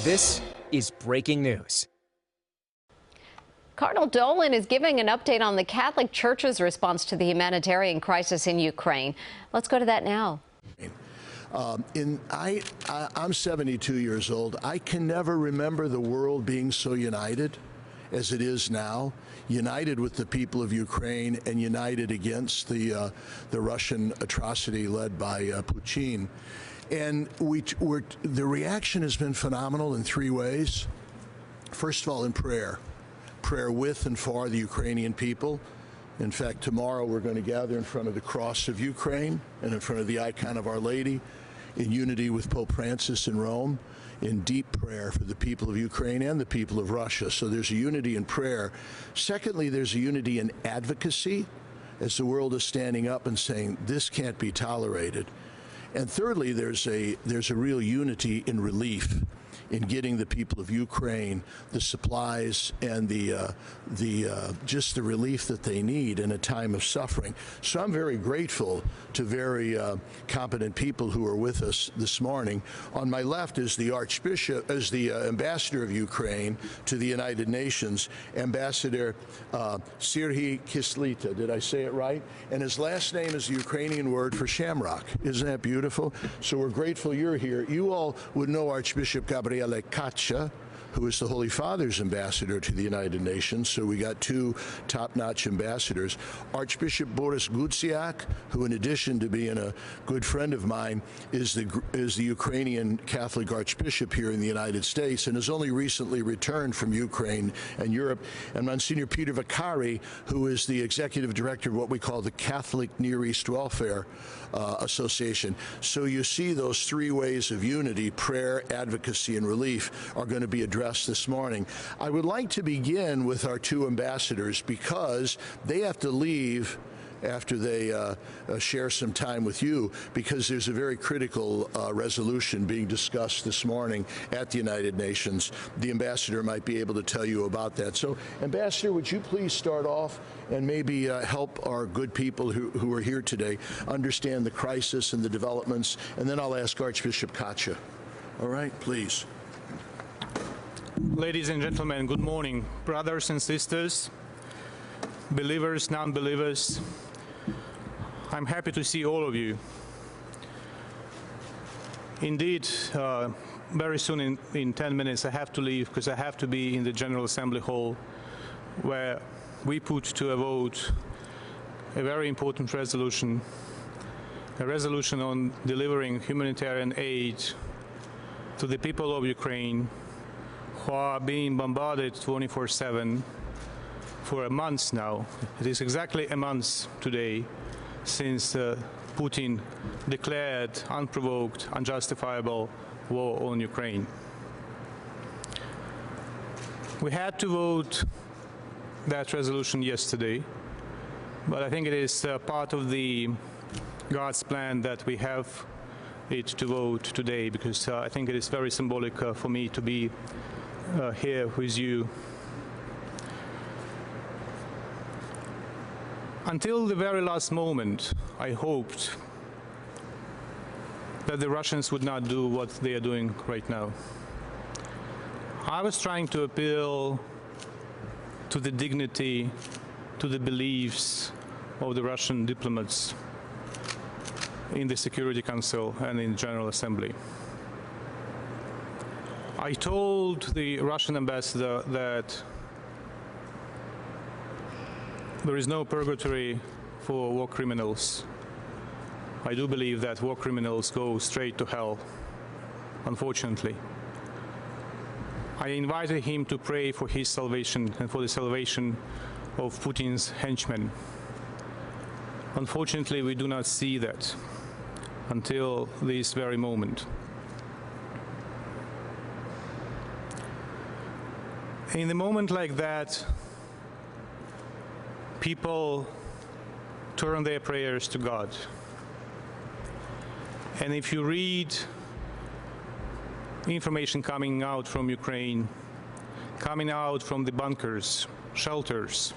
This is breaking news. Cardinal Dolan is giving an update on the Catholic Church's response to the humanitarian crisis in Ukraine. Let's go to that now. I'm 72 years old. I can never remember the world being so united as it is now, united with the people of Ukraine and united against the Russian atrocity led by Putin. And the reaction has been phenomenal in three ways. First of all, in prayer with and for the Ukrainian people. In fact, tomorrow we're going to gather in front of the cross of Ukraine and in front of the icon of Our Lady in unity with Pope Francis in Rome, in deep prayer for the people of Ukraine and the people of Russia. So there's a unity in prayer. Secondly, there's a unity in advocacy as the world is standing up and saying this can't be tolerated. And thirdly, there's a real unity in relief, in getting the people of Ukraine the supplies and just the relief that they need in a time of suffering. So I'm very grateful to very competent people who are with us this morning. On my left is the Archbishop, is the ambassador of Ukraine to the United Nations, Ambassador Serhiy Kislita. Did I say it right? And his last name is the Ukrainian word for shamrock. Isn't that beautiful? So we're grateful you're here. You all would know Archbishop Gabriele Katcha, who is the Holy Father's ambassador to the United Nations. So we got two top-notch ambassadors. Archbishop Boris Gutsiak, who in addition to being a good friend of mine, is the Ukrainian Catholic Archbishop here in the United States and has only recently returned from Ukraine and Europe. And Monsignor Peter Vicari, who is the executive director of what we call the Catholic Near East Welfare Association. So you see those three ways of unity, prayer, advocacy, and relief, are going to be addressed this morning. I would like to begin with our two ambassadors because they have to leave after they share some time with you, because there's a very critical resolution being discussed this morning at the United Nations. The ambassador might be able to tell you about that. So, Ambassador, would you please start off and maybe help our good people who are here today understand the crisis and the developments, and then I'll ask Archbishop Katcha. All right, please. Ladies and gentlemen, good morning. Brothers and sisters, believers, non-believers, I'm happy to see all of you. Indeed, very soon in 10 minutes I have to leave because I have to be in the General Assembly Hall where we put to a vote a very important resolution, a resolution on delivering humanitarian aid to the people of Ukraine who are being bombarded 24/7 for a month now. It is exactly a month today since Putin declared unprovoked, unjustifiable war on Ukraine. We had to vote that resolution yesterday, but I think it is part of the God's plan that we have it to vote today, because I think it is very symbolic for me to be here with you. Until the very last moment, I hoped that the Russians would not do what they are doing right now. I was trying to appeal to the dignity, to the beliefs of the Russian diplomats in the Security Council and in the General Assembly. I told the Russian ambassador that there is no purgatory for war criminals. I do believe that war criminals go straight to hell, unfortunately. I invited him to pray for his salvation and for the salvation of Putin's henchmen. Unfortunately, we do not see that until this very moment. In a moment like that, people turn their prayers to God. And if you read information coming out from Ukraine, coming out from the bunkers, shelters,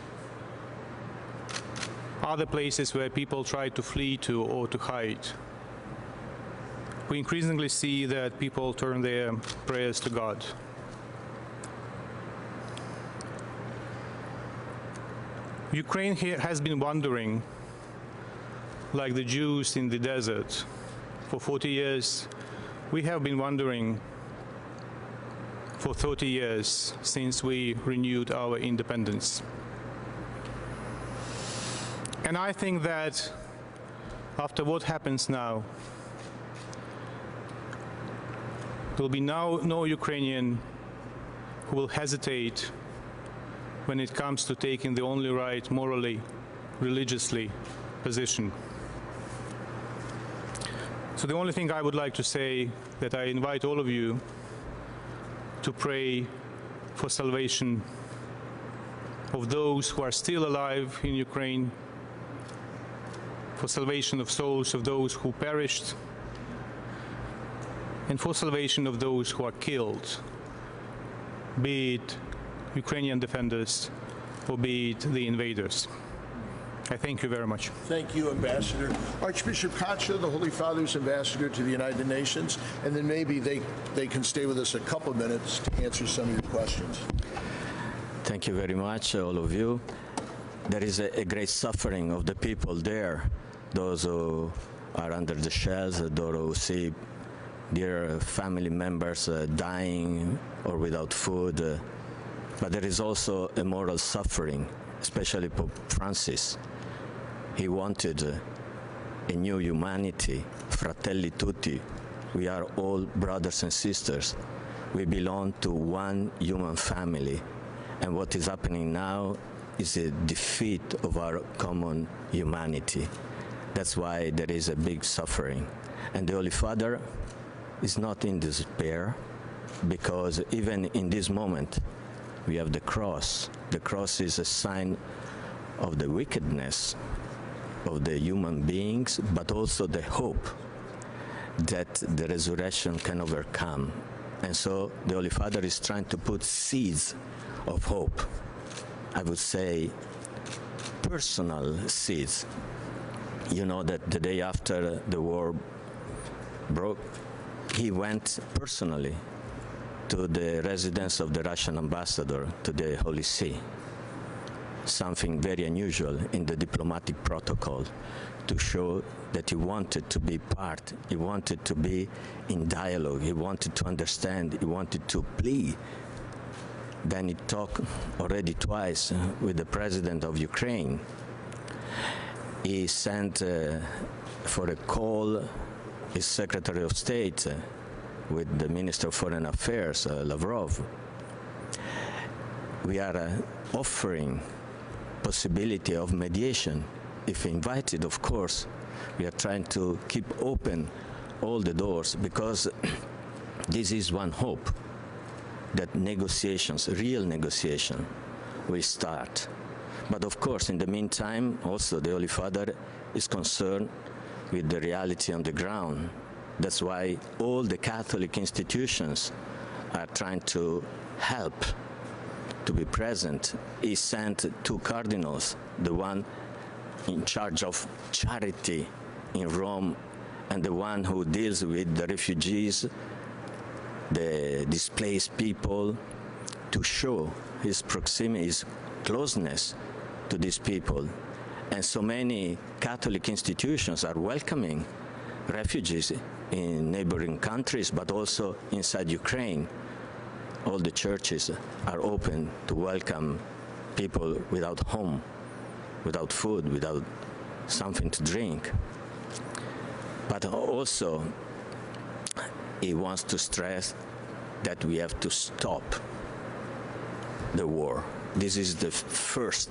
other places where people try to flee to or to hide, we increasingly see that people turn their prayers to God. Ukraine here has been wandering like the Jews in the desert. For 40 years, we have been wandering for 30 years since we renewed our independence. And I think that after what happens now, there will be no Ukrainian who will hesitate when it comes to taking the only right, morally, religiously, position. So the only thing I would like to say that I invite all of you to pray for salvation of those who are still alive in Ukraine, for salvation of souls of those who perished, and for salvation of those who are killed, be it Ukrainian defenders or be it the invaders. I thank you very much. Thank you, Ambassador. Archbishop Kacha, the Holy Father's ambassador to the United Nations, and then maybe they can stay with us a couple minutes to answer some of your questions. Thank you very much, all of you. There is a great suffering of the people there, those who are under the shells, those who see their family members dying or without food. But there is also a moral suffering, especially Pope Francis. He wanted a new humanity, fratelli tutti. We are all brothers and sisters. We belong to one human family. And what is happening now is a defeat of our common humanity. That's why there is a big suffering. And the Holy Father is not in despair, because even in this moment, we have the cross. The cross is a sign of the wickedness of the human beings, but also the hope that the resurrection can overcome. And so the Holy Father is trying to put seeds of hope. I would say personal seeds. You know that the day after the war broke, he went personally to the residence of the Russian ambassador to the Holy See. Something very unusual in the diplomatic protocol, to show that he wanted to be part, he wanted to be in dialogue, he wanted to understand, he wanted to plead. Then he talked already twice with the president of Ukraine. He sent for a call his Secretary of State with the Minister of Foreign Affairs, Lavrov. We are offering possibility of mediation. If invited, of course, we are trying to keep open all the doors, because this is one hope, that negotiations, real negotiation, will start. But of course, in the meantime, also the Holy Father is concerned with the reality on the ground. That's why all the Catholic institutions are trying to help, to be present. He sent 2 cardinals, the one in charge of charity in Rome and the one who deals with the refugees, the displaced people, to show his proximity, his closeness to these people. And so many Catholic institutions are welcoming refugees in neighboring countries, but also inside Ukraine. All the churches are open to welcome people without home, without food, without something to drink. But also, he wants to stress that we have to stop the war. This is the first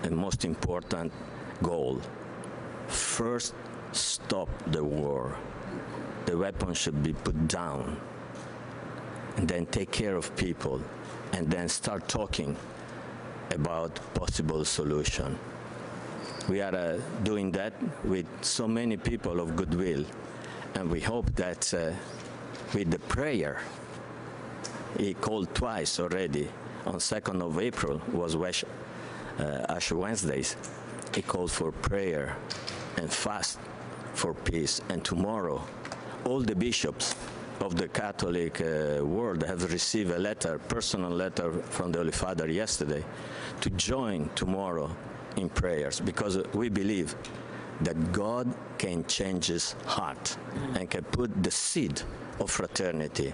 and most important goal. First, stop the war. The weapons should be put down, and then take care of people, and then start talking about possible solution. We are doing that with so many people of goodwill, and we hope that with the prayer, he called twice already. On 2nd of April was Ash Wednesdays. He called for prayer and fast for peace, and tomorrow all the bishops of the Catholic world have received a letter, personal letter from the Holy Father yesterday, to join tomorrow in prayers, because we believe that God can change his heart and can put the seed of fraternity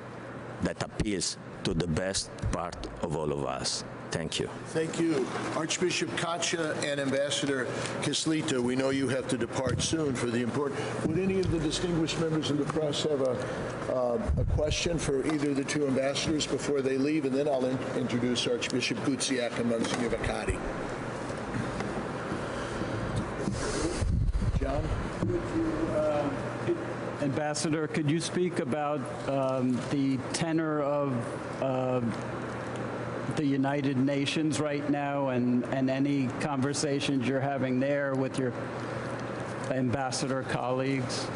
that appeals to the best part of all of us. Thank you. Thank you. Archbishop Kacha and Ambassador Kislita, we know you have to depart soon for the important. Would any of the distinguished members of the press have a question for either of the two ambassadors before they leave? And then I'll introduce Archbishop Gutsiak and Monsignor Vaccati. John? Ambassador, could you speak about the tenor of the United Nations right now and any conversations you're having there with your ambassador colleagues?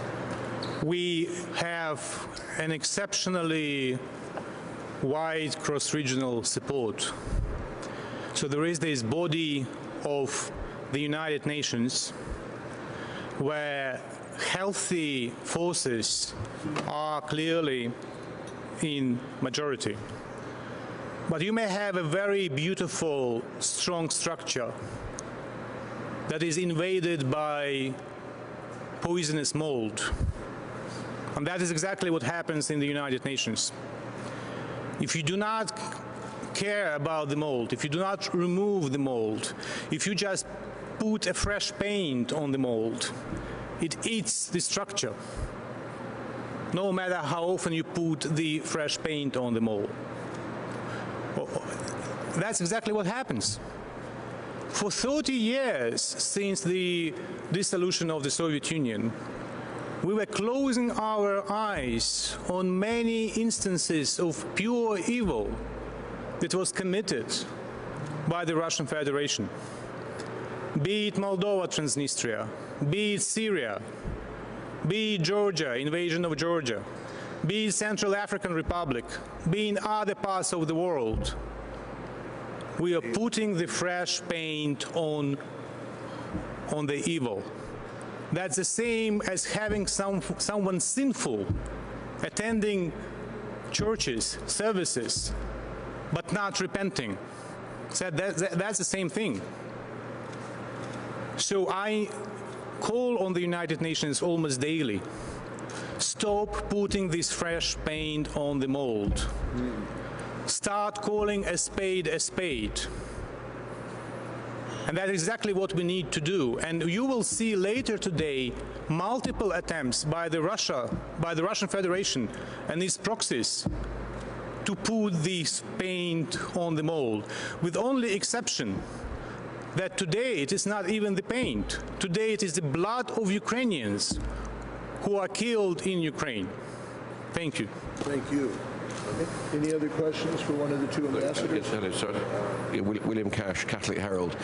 We have an exceptionally wide cross-regional support. So there is this body of the United Nations where healthy forces are clearly in majority. But you may have a very beautiful, strong structure that is invaded by poisonous mold. And that is exactly what happens in the United Nations. If you do not care about the mold, if you do not remove the mold, if you just put a fresh paint on the mold, it eats the structure, no matter how often you put the fresh paint on the mold. That's exactly what happens. For 30 years since the dissolution of the Soviet Union, we were closing our eyes on many instances of pure evil that was committed by the Russian Federation. Be it Moldova, Transnistria, be it Syria, be it Georgia, invasion of Georgia, be it Central African Republic, be in other parts of the world. We are putting the fresh paint on the evil. That's the same as having someone sinful attending churches, services, but not repenting. So that's the same thing. So I call on the United Nations almost daily. Stop putting this fresh paint on the mold. Start calling a spade a spade. And that's exactly what we need to do. And you will see later today multiple attempts by the Russian Federation and its proxies to put this paint on the mold, with only exception that today it is not even the paint. Today it is the blood of Ukrainians who are killed in Ukraine. Thank you. Thank you. Any other questions for one of the two ambassadors? Yes, hello, sir. Yeah, William Cash, Catholic Herald.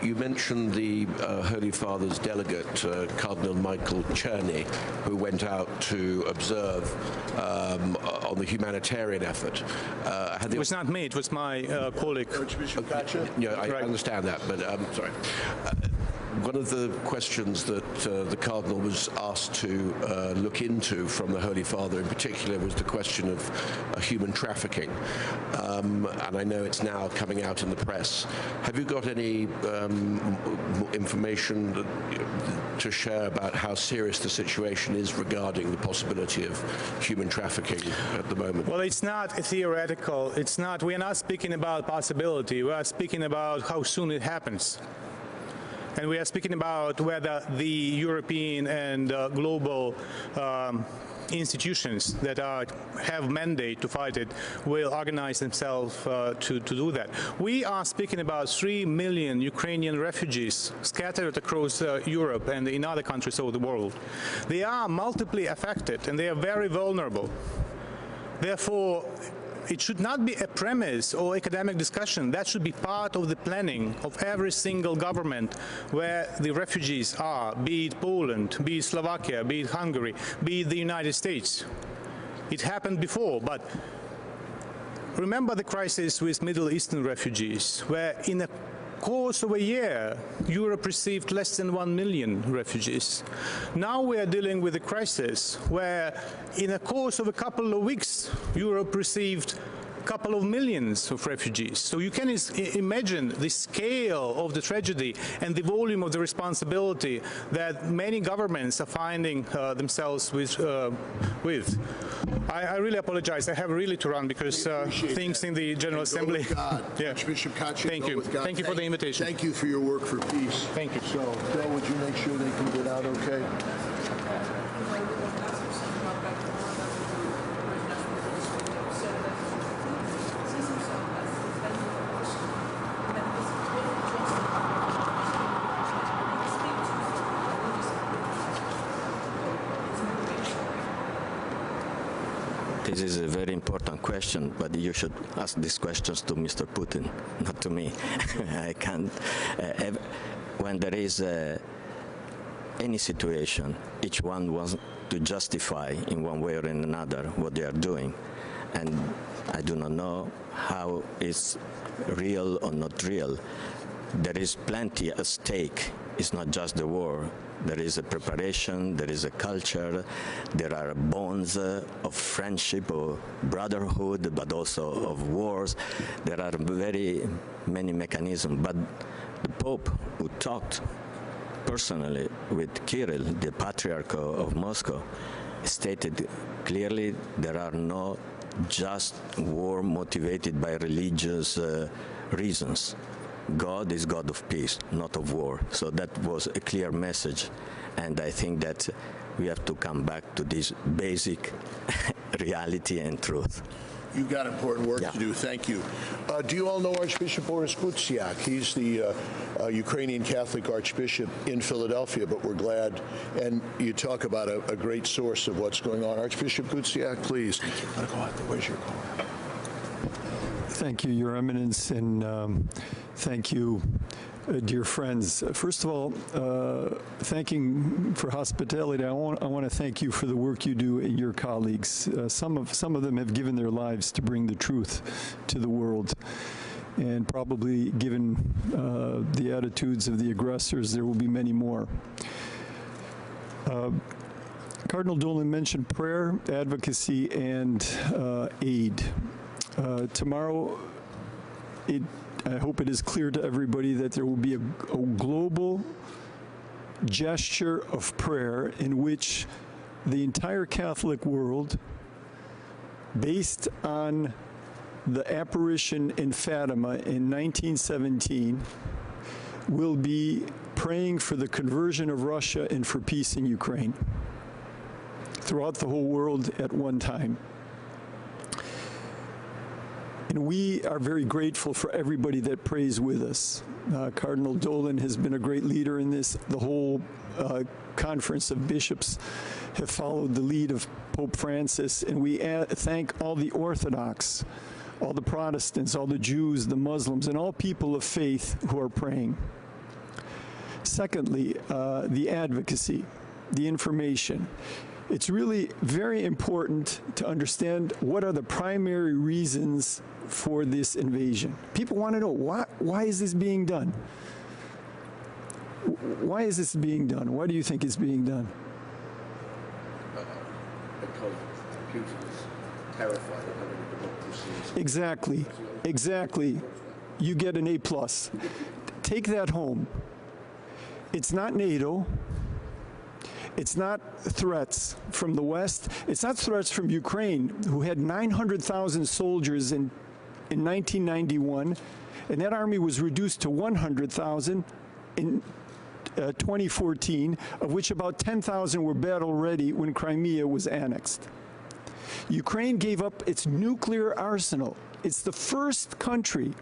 You mentioned the Holy Father's delegate, Cardinal Michael Czerny, who went out to observe on the humanitarian effort. It was not me, it was my colleague. Archbishop Kacha? Yeah, I understand that, but sorry. One of the questions that the Cardinal was asked to look into from the Holy Father in particular was the question of human trafficking. And I know it's now coming out in the press. Have you got any information to share about how serious the situation is regarding the possibility of human trafficking at the moment? Well, it's not theoretical. It's not. We are not speaking about possibility. We are speaking about how soon it happens. And we are speaking about whether the European and global institutions that have mandate to fight it will organize themselves to do that. We are speaking about 3 million Ukrainian refugees scattered across Europe and in other countries of the world. They are multiply affected and they are very vulnerable. Therefore, it should not be a premise or academic discussion. That should be part of the planning of every single government where the refugees are, be it Poland, be it Slovakia, be it Hungary, be it the United States. It happened before, but remember the crisis with Middle Eastern refugees, where in a course of a year, Europe received less than 1 million refugees. Now we are dealing with a crisis where, in the course of a couple of weeks, Europe received a couple of millions of refugees. So you can imagine the scale of the tragedy and the volume of the responsibility that many governments are finding themselves with. I really apologize. I have really to run because things in the General Assembly. Yeah. Archbishop Cardinal, thank you. Thank you for the invitation. Thank you for your work for peace. Thank you. So, Bill, would you make sure they can get out okay? This is a very important question, but you should ask these questions to Mr. Putin, not to me. I can't. When there is any situation, each one wants to justify in one way or in another what they are doing. And I do not know how it's real or not real. There is plenty at stake. It's not just the war. There is a preparation, there is a culture, there are bonds of friendship or brotherhood, but also of wars. There are very many mechanisms. But the Pope, who talked personally with Kirill, the Patriarch of Moscow, stated clearly there are no just war motivated by religious reasons. God is God of peace, not of war. So that was a clear message. And I think that we have to come back to this basic reality and truth. You've got important work to do. Thank you. Do you all know Archbishop Boris Kutsiak? He's the Ukrainian Catholic Archbishop in Philadelphia, but we're glad. And you talk about a great source of what's going on. Archbishop Kutsiak, please. Where's your call? Thank you, Your Eminence, and thank you, dear friends. First of all, thanking for hospitality, I want to thank you for the work you do and your colleagues. Some of them have given their lives to bring the truth to the world. And probably, given the attitudes of the aggressors, there will be many more. Cardinal Dolan mentioned prayer, advocacy, and aid. Tomorrow, I hope it is clear to everybody that there will be a global gesture of prayer in which the entire Catholic world, based on the apparition in Fatima in 1917, will be praying for the conversion of Russia and for peace in Ukraine throughout the whole world at one time. And we are very grateful for everybody that prays with us. Cardinal Dolan has been a great leader in this. The whole Conference of Bishops have followed the lead of Pope Francis, and we thank all the Orthodox, all the Protestants, all the Jews, the Muslims, and all people of faith who are praying. Secondly, the advocacy, the information. It's really very important to understand what are the primary reasons for this invasion. People want to know, why is this being done? Why is this being done? Why do you think it's being done? Because Putin is terrified of having democracy. Exactly, exactly. You get an A+. Take that home. It's not NATO. It's not threats from the West. It's not threats from Ukraine, who had 900,000 soldiers in 1991, and that army was reduced to 100,000 in 2014, of which about 10,000 were battle-ready when Crimea was annexed. Ukraine gave up its nuclear arsenal. It's the first country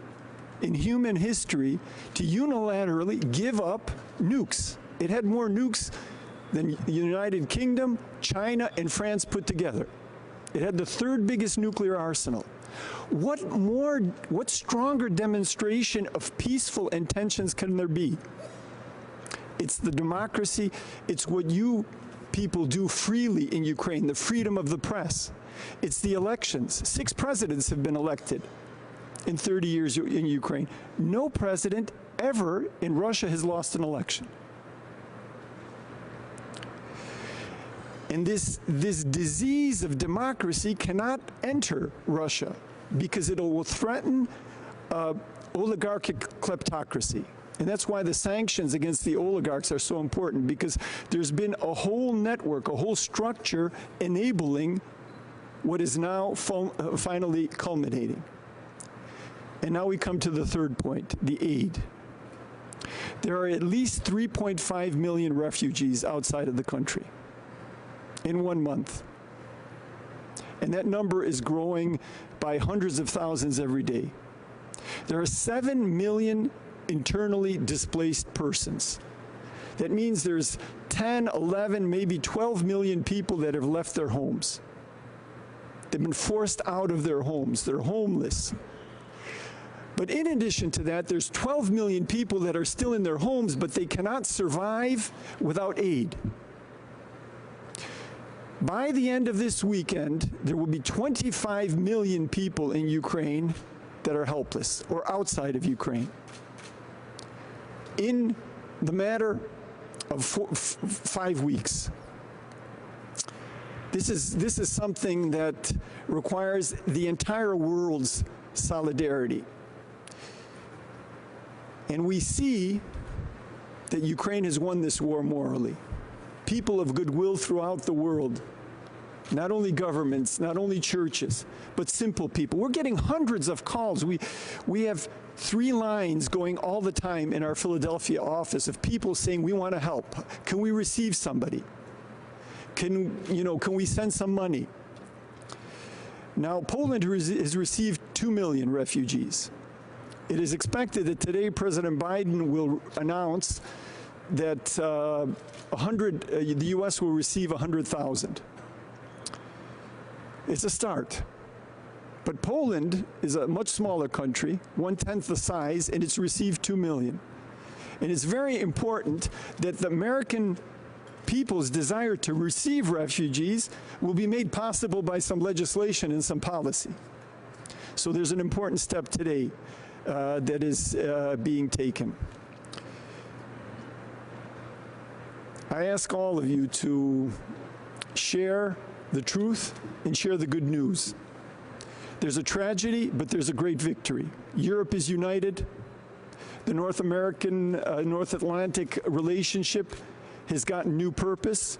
in human history to unilaterally give up nukes. It had more nukes than the United Kingdom, China, and France put together. It had the third biggest nuclear arsenal. What stronger demonstration of peaceful intentions can there be? It's the democracy, it's what you people do freely in Ukraine, the freedom of the press. It's the elections. 6 presidents have been elected in 30 years in Ukraine. No president ever in Russia has lost an election. And this disease of democracy cannot enter Russia because it will threaten oligarchic kleptocracy. And that's why the sanctions against the oligarchs are so important, because there's been a whole network, a whole structure enabling what is now finally culminating. And now we come to the third point, the aid. There are at least 3.5 million refugees outside of the country in 1 month. And that number is growing by hundreds of thousands every day. There are 7 million internally displaced persons. That means there's 10, 11, maybe 12 million people that have left their homes. They've been forced out of their homes. They're homeless. But in addition to that, there's 12 million people that are still in their homes, but they cannot survive without aid. By the end of this weekend, there will be 25 million people in Ukraine that are helpless or outside of Ukraine. In the matter of 5 weeks. This is something that requires the entire world's solidarity. And we see that Ukraine has won this war morally. People of goodwill throughout the world, not only governments, not only churches, but simple people. We're getting hundreds of calls. We have 3 lines going all the time in our Philadelphia office of people saying, we want to help. Can we receive somebody? Can we send some money? Now, Poland has received 2 million refugees. It is expected that today President Biden will announce that the U.S. will receive 100,000. It's a start. But Poland is a much smaller country, 1/10 the size, and it's received 2 million. And it's very important that the American people's desire to receive refugees will be made possible by some legislation and some policy. So there's an important step today that is being taken. I ask all of you to share the truth and share the good news. There's a tragedy, but there's a great victory. Europe is united. The North Atlantic relationship has gotten new purpose.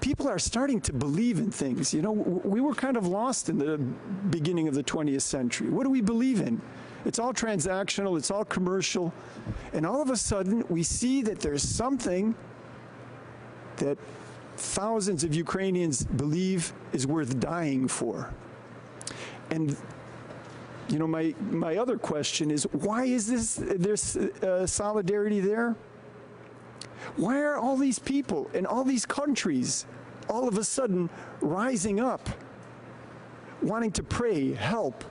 People are starting to believe in things. You know, we were kind of lost in the beginning of the 20th century. What do we believe in? It's all transactional, it's all commercial, and all of a sudden we see that there's something that thousands of Ukrainians believe is worth dying for. And you know, my other question is, why is there's solidarity there? Why are all these people in all these countries all of a sudden rising up, wanting to pray, help,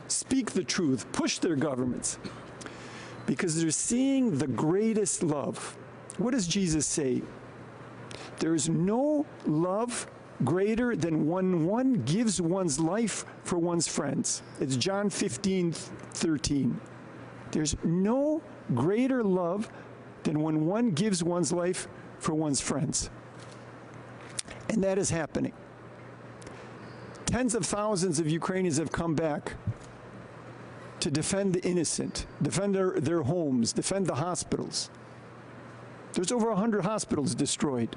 speak the truth, push their governments? Because they're seeing the greatest love. What does Jesus say? There is no love greater than when one gives one's life for one's friends. It's John 15:13. There's no greater love than when one gives one's life for one's friends. And that is happening. Tens of thousands of Ukrainians have come back to defend the innocent, defend their homes, defend the hospitals. There's over 100 hospitals destroyed,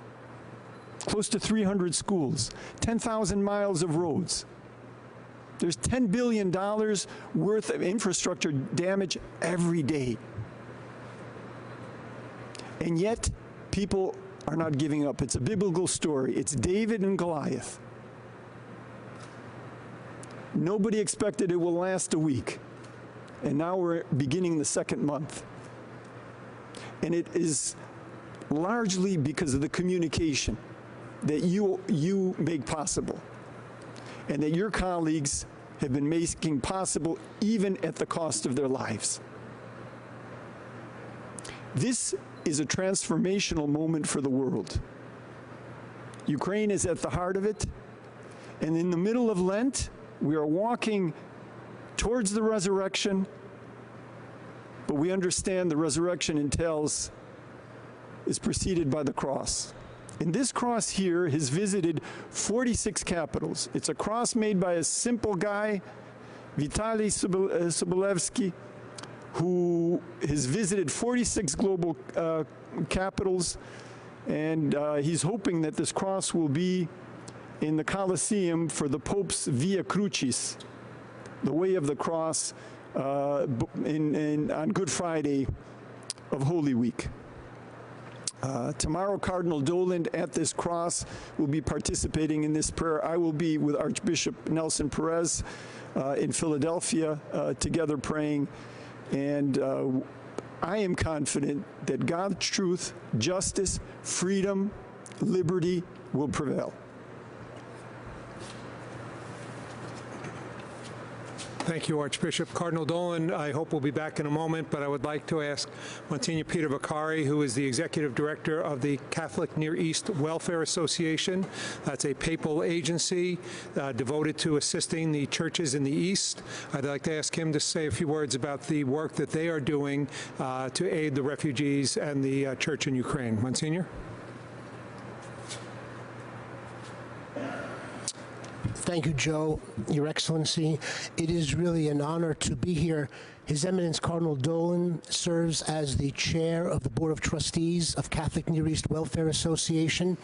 close to 300 schools, 10,000 miles of roads. There's $10 billion worth of infrastructure damage every day. And yet, people are not giving up. It's a biblical story. It's David and Goliath. Nobody expected it will last a week. And now we're beginning the 2nd month. And it is largely because of the communication that you make possible, and that your colleagues have been making possible even at the cost of their lives. This is a transformational moment for the world. Ukraine is at the heart of it, and in the middle of Lent, we are walking towards the resurrection but we understand the resurrection entails is preceded by the cross. And this cross here has visited 46 capitals. It's a cross made by a simple guy, Vitaly Sobolevsky, who has visited 46 global capitals, and he's hoping that this cross will be in the Colosseum for the Pope's Via Crucis, the way of the cross, on Good Friday of Holy Week. Tomorrow, Cardinal Dolan at this cross will be participating in this prayer. I will be with Archbishop Nelson Perez in Philadelphia together praying. And I am confident that God's truth, justice, freedom, liberty will prevail. Thank you, Archbishop. Cardinal Dolan, I hope will be back in a moment, but I would like to ask Monsignor Peter Vaccari, who is the Executive Director of the Catholic Near East Welfare Association. That's a papal agency devoted to assisting the churches in the East. I'd like to ask him to say a few words about the work that they are doing to aid the refugees and the church in Ukraine. Monsignor? Thank you, Joe, Your Excellency. It is really an honor to be here. His Eminence Cardinal Dolan serves as the chair of the Board of Trustees of Catholic Near East Welfare Association.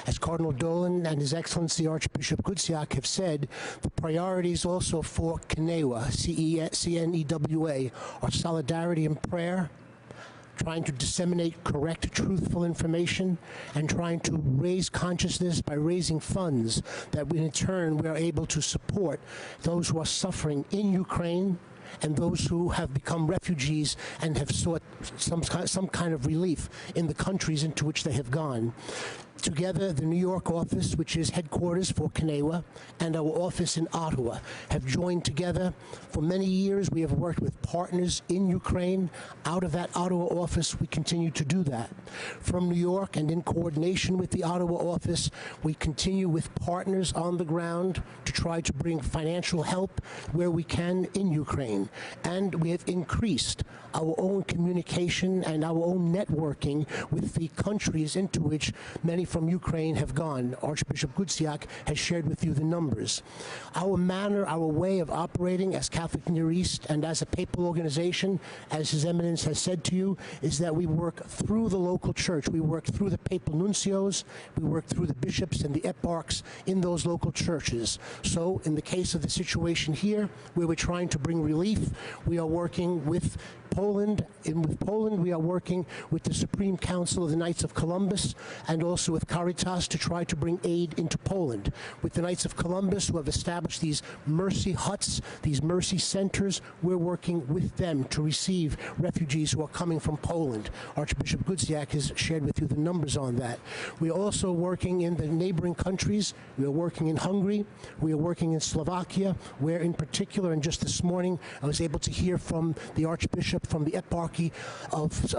As Cardinal Dolan and His Excellency Archbishop Gutsiak have said, the priorities also for CNEWA, C-N-E-W-A, are solidarity and prayer, trying to disseminate correct, truthful information, and trying to raise consciousness by raising funds that in turn we are able to support those who are suffering in Ukraine and those who have become refugees and have sought some kind of relief in the countries into which they have gone. Together, the New York office, which is headquarters for CNEWA, and our office in Ottawa have joined together. For many years, we have worked with partners in Ukraine. Out of that Ottawa office, we continue to do that. From New York and in coordination with the Ottawa office, we continue with partners on the ground to try to bring financial help where we can in Ukraine. And we have increased our own communication and our own networking with the countries into which many from Ukraine have gone. Archbishop Gutsiak has shared with you the numbers. Our manner, our way of operating as Catholic Near East and as a papal organization, as His Eminence has said to you, is that we work through the local church. We work through the papal nuncios. We work through the bishops and the eparchs in those local churches. So in the case of the situation here, where we're trying to bring relief, we are working with Poland. With Poland, we are working with the Supreme Council of the Knights of Columbus and also with Caritas to try to bring aid into Poland. With the Knights of Columbus, who have established these mercy huts, these mercy centers, we're working with them to receive refugees who are coming from Poland. Archbishop Gutsiak has shared with you the numbers on that. We are also working in the neighboring countries. We are working in Hungary. We are working in Slovakia, where in particular, and just this morning, I was able to hear from the Archbishop from the Eparchy of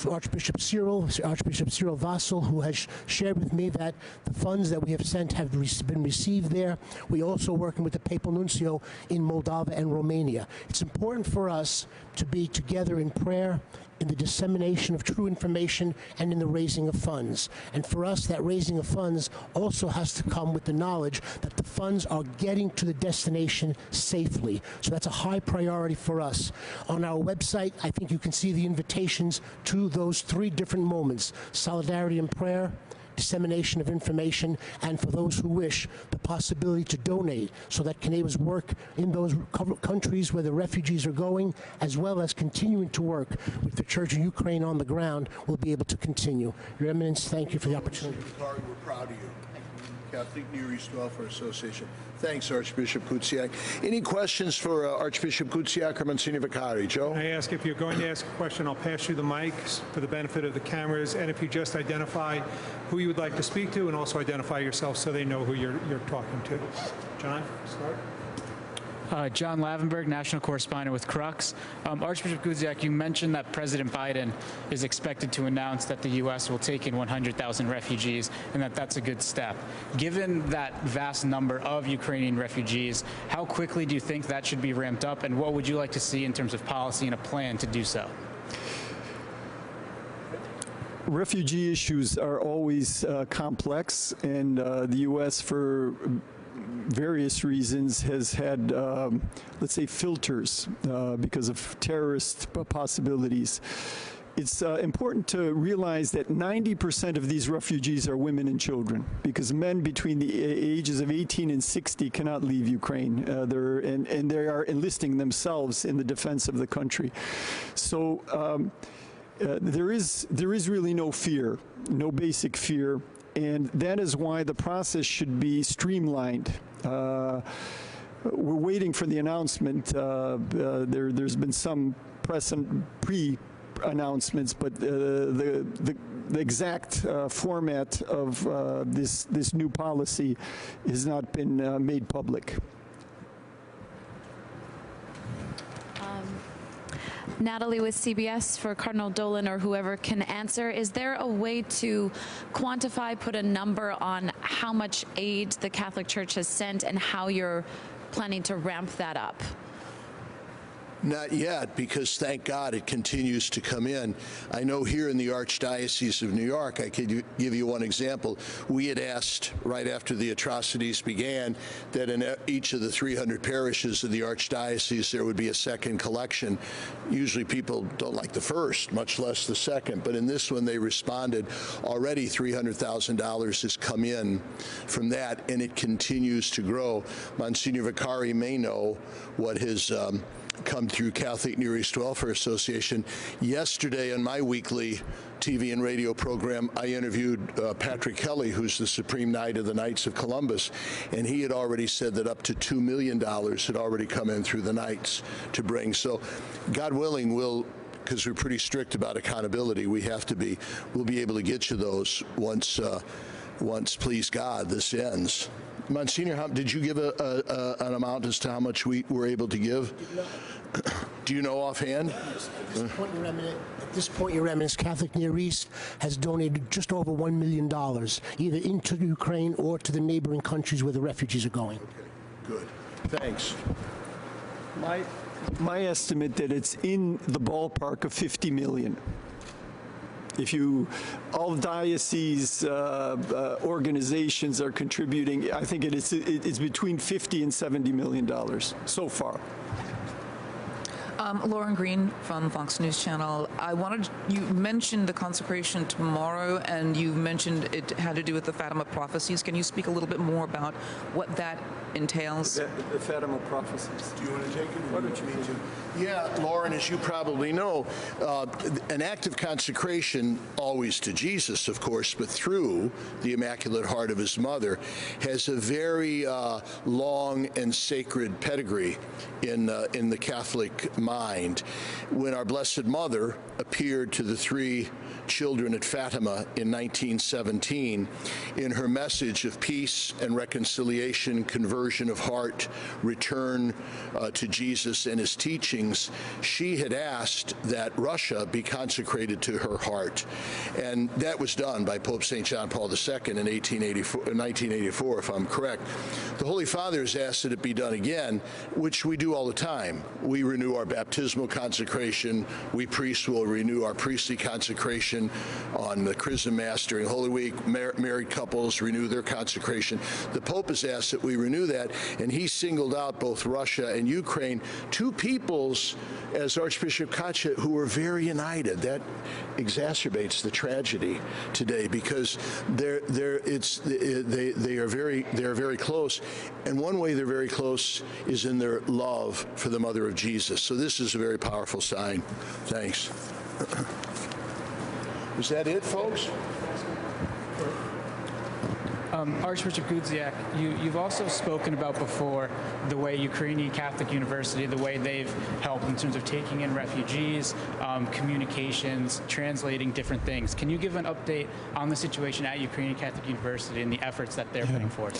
Archbishop Cyril Vasil, who has shared with me that the funds that we have sent have been received there. We're also working with the Papal Nuncio in Moldova and Romania. It's important for us to be together in prayer, in the dissemination of true information, and in the raising of funds. And for us, that raising of funds also has to come with the knowledge that the funds are getting to the destination safely. So that's a high priority for us. On our website, I think you can see the invitations to those three different moments: solidarity and prayer, dissemination of information, and for those who wish, the possibility to donate so that CNEWA's work in those countries where the refugees are going, as well as continuing to work with the Church of Ukraine on the ground, will be able to continue. Your Eminence, thank you for the opportunity. We're proud of you. Catholic Near East Welfare Association. Thanks, Archbishop Gutsiak. Any questions for Archbishop Gutsiak or Monsignor Vaccari? Joe? I ask, if you're going to ask a question, I'll pass you the mics for the benefit of the cameras, and if you just identify who you would like to speak to and also identify yourself so they know who you're talking to. John, start. John Lavenberg, national correspondent with Crux. Archbishop Guziak, you mentioned that President Biden is expected to announce that the U.S. will take in 100,000 refugees and that that's a good step. Given that vast number of Ukrainian refugees, how quickly do you think that should be ramped up, and what would you like to see in terms of policy and a plan to do so? Refugee issues are always complex, and the U.S., for various reasons, has had, let's say, filters because of terrorist possibilities. It's important to realize that 90% of these refugees are women and children, because men between the ages of 18 and 60 cannot leave Ukraine. And they are enlisting themselves in the defense of the country. So there is really no fear, no basic fear, and that is why the process should be streamlined. We're waiting for the announcement. There's been some press and pre-announcements, but the exact format of this new policy has not been made public. Natalie with CBS for Cardinal Dolan, or whoever can answer. Is there a way to quantify, put a number on how much aid the Catholic Church has sent and how you're planning to ramp that up? Not yet, because thank God it continues to come in. I know here in the Archdiocese of New York, I could give you one example. We had asked right after the atrocities began that in each of the 300 parishes of the Archdiocese there would be a second collection. Usually people don't like the first, much less the second, but in this one they responded. Already $300,000 has come in from that, and it continues to grow. Monsignor Vicari may know what has come through Catholic Near East Welfare Association. Yesterday on my weekly TV and radio program, I interviewed Patrick Kelly, who's the Supreme Knight of the Knights of Columbus, and he had already said that up to $2 million had already come in through the Knights to bring. So, God willing, because we're pretty strict about accountability, we have to be, we'll be able to get you those once, please God, this ends. Monsignor, did you give an amount as to how much we were able to give? Do you know offhand? At this point, Your Eminence, Catholic Near East has donated just over $1 million, either into Ukraine or to the neighboring countries where the refugees are going. Okay, good. Thanks. My estimate that it's in the ballpark of 50 million. If all diocese organizations are contributing, I think it's between 50 and $70 million so far. Lauren Green from Fox News Channel. You mentioned the consecration tomorrow, and you mentioned it had to do with the Fatima prophecies. Can you speak a little bit more about what that entails? The Fatima prophecies. Do you want to take it? Why don't you mean to? Yeah, Lauren, as you probably know, an act of consecration, always to Jesus, of course, but through the Immaculate Heart of his mother, has a very long and sacred pedigree in the Catholic mind. When our Blessed Mother appeared to the 3 children at Fatima in 1917, in her message of peace and reconciliation, conversion of heart, return to Jesus and his teachings, she had asked that Russia be consecrated to her heart. And that was done by Pope St. John Paul II in 1984, if I'm correct. The Holy Father has asked that it be done again, which we do all the time. We renew our baptismal consecration. We priests will renew our priestly consecration on the Chrism Mass during Holy Week. Married couples renew their consecration. The Pope has asked that we renew that, and he singled out both Russia and Ukraine, 2 peoples, as Archbishop Kacha, who were very united. That exacerbates the tragedy today, because they are very close, and one way they're very close is in their love for the Mother of Jesus. So this is a very powerful sign. Thanks. Is that it, folks? Archbishop Gudziak, you've also spoken about before the way Ukrainian Catholic University, the way they've helped in terms of taking in refugees, communications, translating different things. Can you give an update on the situation at Ukrainian Catholic University and the efforts that they're putting forth?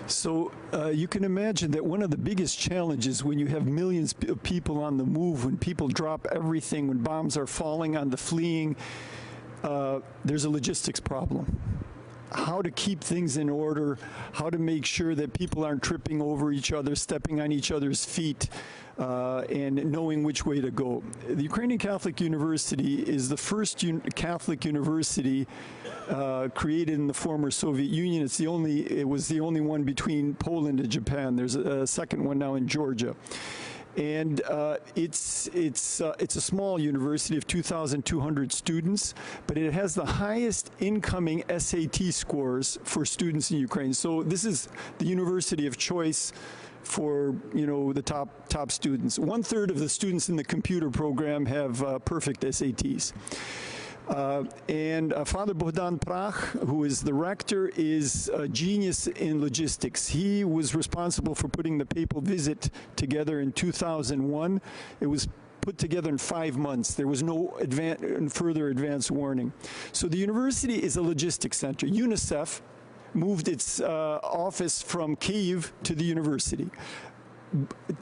So you can imagine that one of the biggest challenges when you have millions of people on the move, when people drop everything, when bombs are falling on the fleeing, there's a logistics problem. How to keep things in order, how to make sure that people aren't tripping over each other, stepping on each other's feet, and knowing which way to go. The Ukrainian Catholic University is the first Catholic university created in the former Soviet Union. It was the only one between Poland and Japan. There's a second one now in Georgia. And it's a small university of 2,200 students, but it has the highest incoming SAT scores for students in Ukraine. So this is the university of choice for, you know, the top students. 1/3 of the students in the computer program have perfect SATs. Father Bohdan Prach, who is the rector, is a genius in logistics. He was responsible for putting the papal visit together in 2001. It was put together in 5 months. There was no further advance warning. So the university is a logistics center. UNICEF moved its office from Kyiv to the university.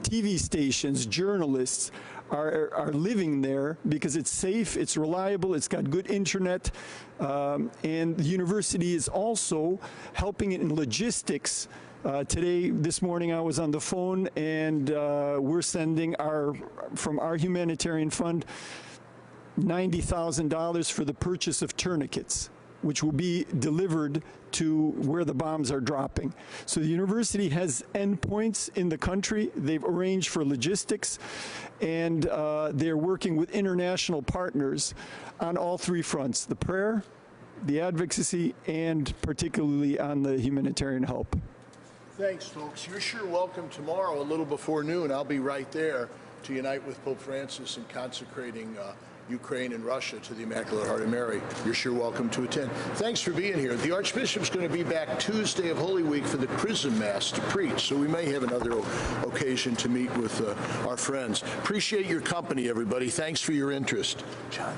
TV stations, journalists are living there because it's safe, it's reliable, it's got good internet, and the university is also helping in logistics. This morning I was on the phone, and we're sending from our humanitarian fund $90,000 for the purchase of tourniquets, which will be delivered to where the bombs are dropping. So the university has endpoints in the country. They've arranged for logistics, and they're working with international partners on all 3 fronts: the prayer, the advocacy, and particularly on the humanitarian help. Thanks, folks. You're sure welcome tomorrow, a little before noon. I'll be right there to unite with Pope Francis in consecrating Ukraine and Russia to the Immaculate Heart of Mary. You're sure welcome to attend. Thanks for being here. The Archbishop's going to be back Tuesday of Holy Week for the Prism Mass to preach, so we may have another occasion to meet with our friends. Appreciate your company, everybody. Thanks for your interest. John.